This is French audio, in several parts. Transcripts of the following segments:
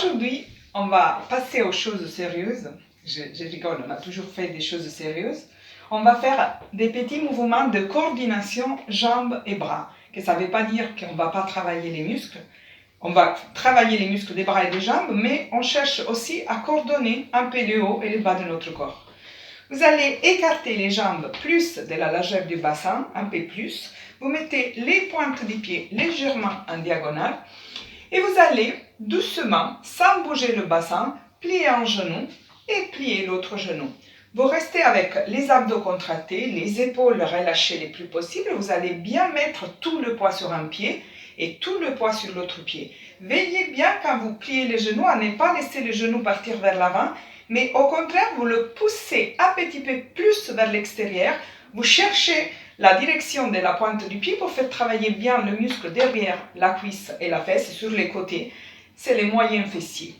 Aujourd'hui, on va passer aux choses sérieuses. Je rigole, on a toujours fait des choses sérieuses. On va faire des petits mouvements de coordination jambes et bras. Que ça ne veut pas dire qu'on ne va pas travailler les muscles. On va travailler les muscles des bras et des jambes, mais on cherche aussi à coordonner un peu le haut et le bas de notre corps. Vous allez écarter les jambes plus de la largeur du bassin, un peu plus. Vous mettez les pointes des pieds légèrement en diagonale. Et vous allez doucement, sans bouger le bassin, plier un genou et plier l'autre genou. Vous restez avec les abdos contractés, les épaules relâchées les plus possible. Vous allez bien mettre tout le poids sur un pied et tout le poids sur l'autre pied. Veillez bien quand vous pliez les genoux à ne pas laisser le genou partir vers l'avant, mais au contraire, vous le poussez un petit peu plus vers l'extérieur. Vous cherchez la direction de la pointe du pied pour faire travailler bien le muscle derrière la cuisse et la fesse sur les côtés. C'est les moyens fessiers.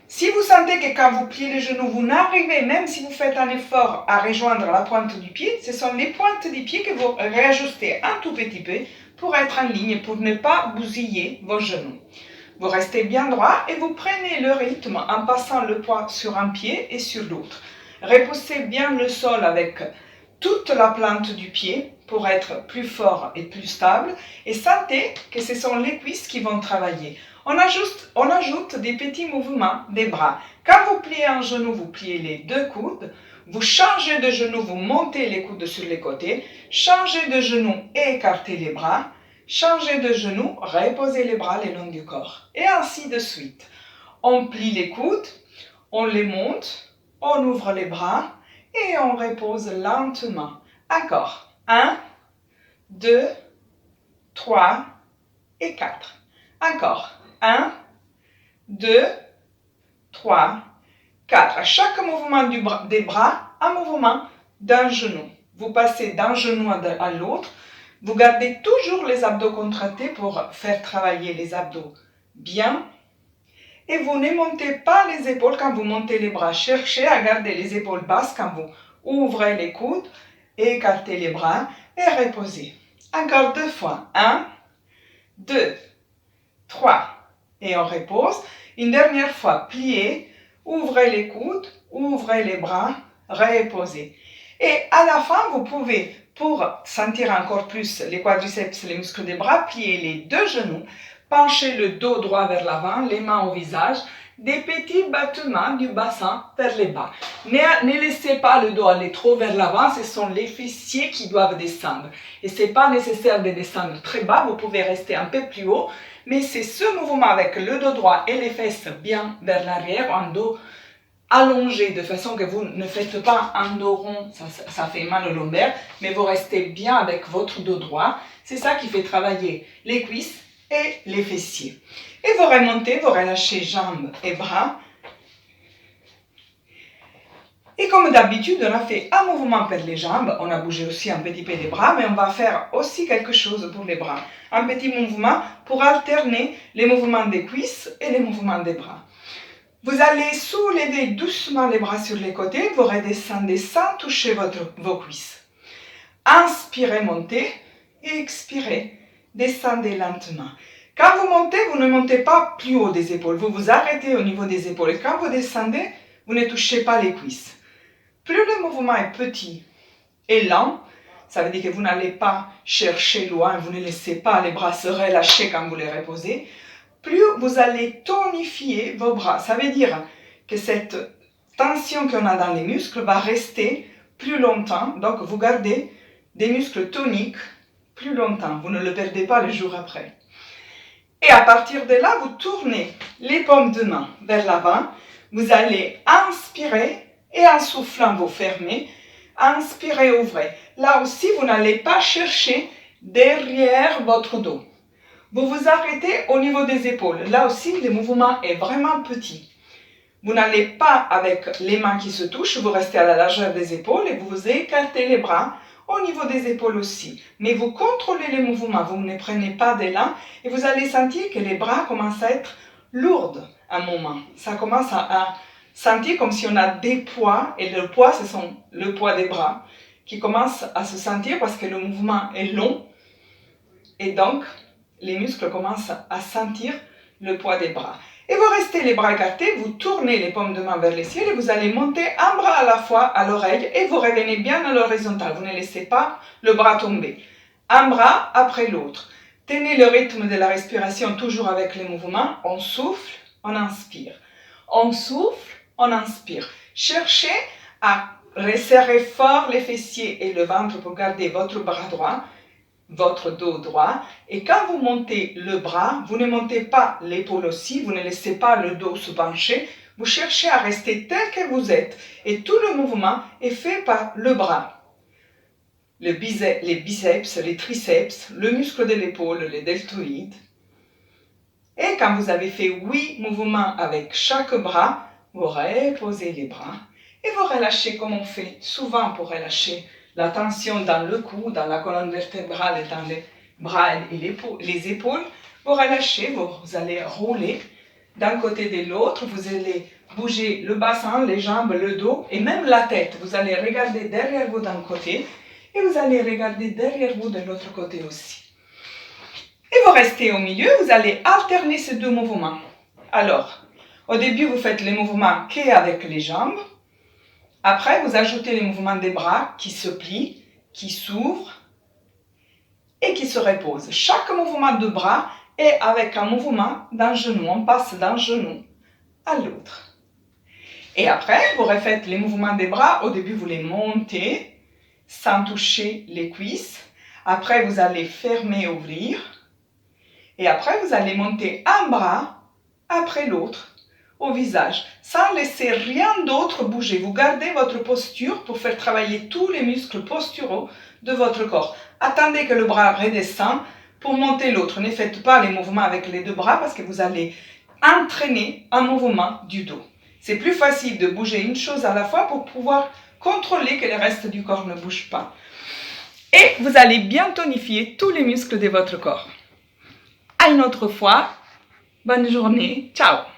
Si vous sentez que quand vous pliez les genoux, vous n'arrivez, même si vous faites un effort, à rejoindre la pointe du pied, ce sont les pointes du pied que vous réajustez un tout petit peu pour être en ligne, pour ne pas bousiller vos genoux. Vous restez bien droit et vous prenez le rythme en passant le poids sur un pied et sur l'autre. Repoussez bien le sol avec toute la plante du pied pour être plus fort et plus stable et sentez que ce sont les cuisses qui vont travailler. On ajoute des petits mouvements des bras. Quand vous pliez un genou, vous pliez les deux coudes. Vous changez de genou, vous montez les coudes sur les côtés. Changez de genou et écartez les bras. Changez de genou, reposez les bras le long du corps. Et ainsi de suite. On plie les coudes, on les monte, on ouvre les bras et on repose lentement. Encore. 1, 2, 3 et 4. Encore. 1, 2, 3, 4. À chaque mouvement des bras, un mouvement d'un genou. Vous passez d'un genou à l'autre. Vous gardez toujours les abdos contractés pour faire travailler les abdos bien. Et vous ne montez pas les épaules quand vous montez les bras. Cherchez à garder les épaules basses quand vous ouvrez les coudes, écartez les bras et reposez. Encore 2 fois. 1, 2, 3. Et on repose. Une dernière fois, pliez, ouvrez les coudes, ouvrez les bras, reposez. Et à la fin, vous pouvez, pour sentir encore plus les quadriceps, les muscles des bras, plier les deux genoux, pencher le dos droit vers l'avant, les mains au visage, des petits battements du bassin vers les bas. Ne laissez pas le dos aller trop vers l'avant, ce sont les fessiers qui doivent descendre. Et ce n'est pas nécessaire de descendre très bas, vous pouvez rester un peu plus haut, mais c'est ce mouvement avec le dos droit et les fesses bien vers l'arrière, un dos allongé de façon que vous ne faites pas un dos rond, ça fait mal au lombaire, mais vous restez bien avec votre dos droit. C'est ça qui fait travailler les cuisses et les fessiers. Et vous remontez, vous relâchez jambes et bras. Et comme d'habitude, on a fait un mouvement pour les jambes, on a bougé aussi un petit peu les bras, mais on va faire aussi quelque chose pour les bras. Un petit mouvement pour alterner les mouvements des cuisses et les mouvements des bras. Vous allez soulever doucement les bras sur les côtés, vous redescendez sans toucher vos cuisses. Inspirez, montez, et expirez, descendez lentement. Quand vous montez, vous ne montez pas plus haut des épaules, vous vous arrêtez au niveau des épaules. Et quand vous descendez, vous ne touchez pas les cuisses. Plus le mouvement est petit et lent, ça veut dire que vous n'allez pas chercher loin, vous ne laissez pas les bras se relâcher quand vous les reposez. Plus vous allez tonifier vos bras. Ça veut dire que cette tension qu'on a dans les muscles va rester plus longtemps. Donc, vous gardez des muscles toniques plus longtemps. Vous ne le perdez pas le jour après. Et à partir de là, vous tournez les paumes de main vers l'avant. Vous allez inspirer et en soufflant, vous fermez. Inspirez, ouvrez. Là aussi, vous n'allez pas chercher derrière votre dos. Vous vous arrêtez au niveau des épaules. Là aussi, le mouvement est vraiment petit. Vous n'allez pas avec les mains qui se touchent, vous restez à la largeur des épaules et vous écartez les bras au niveau des épaules aussi. Mais vous contrôlez les mouvements, vous ne prenez pas d'élan et vous allez sentir que les bras commencent à être lourds à un moment. Ça commence à sentir comme si on a des poids et le poids, ce sont le poids des bras qui commence à se sentir parce que le mouvement est long et donc les muscles commencent à sentir le poids des bras. Et vous restez les bras écartés, vous tournez les paumes de main vers le ciel et vous allez monter un bras à la fois à l'oreille et vous revenez bien à l'horizontale. Vous ne laissez pas le bras tomber. Un bras après l'autre. Tenez le rythme de la respiration toujours avec les mouvements. On souffle, on inspire. On souffle, on inspire. Cherchez à resserrer fort les fessiers et le ventre pour garder votre bras droit, votre dos droit. Et quand vous montez le bras, vous ne montez pas l'épaule aussi, vous ne laissez pas le dos se pencher. Vous cherchez à rester tel que vous êtes. Et tout le mouvement est fait par le bras. Les biceps, les triceps, le muscle de l'épaule, les deltoïdes. Et quand vous avez fait 8 mouvements avec chaque bras, vous reposez les bras et vous relâchez comme on fait souvent pour relâcher la tension dans le cou, dans la colonne vertébrale et dans les bras et les épaules. Vous relâchez, vous allez rouler d'un côté de l'autre, vous allez bouger le bassin, les jambes, le dos et même la tête. Vous allez regarder derrière vous d'un côté et vous allez regarder derrière vous de l'autre côté aussi. Et vous restez au milieu, vous allez alterner ces deux mouvements. Alors, au début, vous faites les mouvements qu'avec les jambes. Après, vous ajoutez les mouvements des bras qui se plient, qui s'ouvrent et qui se reposent. Chaque mouvement de bras est avec un mouvement d'un genou. On passe d'un genou à l'autre. Et après, vous refaites les mouvements des bras. Au début, vous les montez sans toucher les cuisses. Après, vous allez fermer et ouvrir. Et après, vous allez monter un bras après l'autre au visage, sans laisser rien d'autre bouger. Vous gardez votre posture pour faire travailler tous les muscles posturaux de votre corps. Attendez que le bras redescende pour monter l'autre. Ne faites pas les mouvements avec les deux bras parce que vous allez entraîner un mouvement du dos. C'est plus facile de bouger une chose à la fois pour pouvoir contrôler que le reste du corps ne bouge pas. Et vous allez bien tonifier tous les muscles de votre corps. À une autre fois, bonne journée, ciao!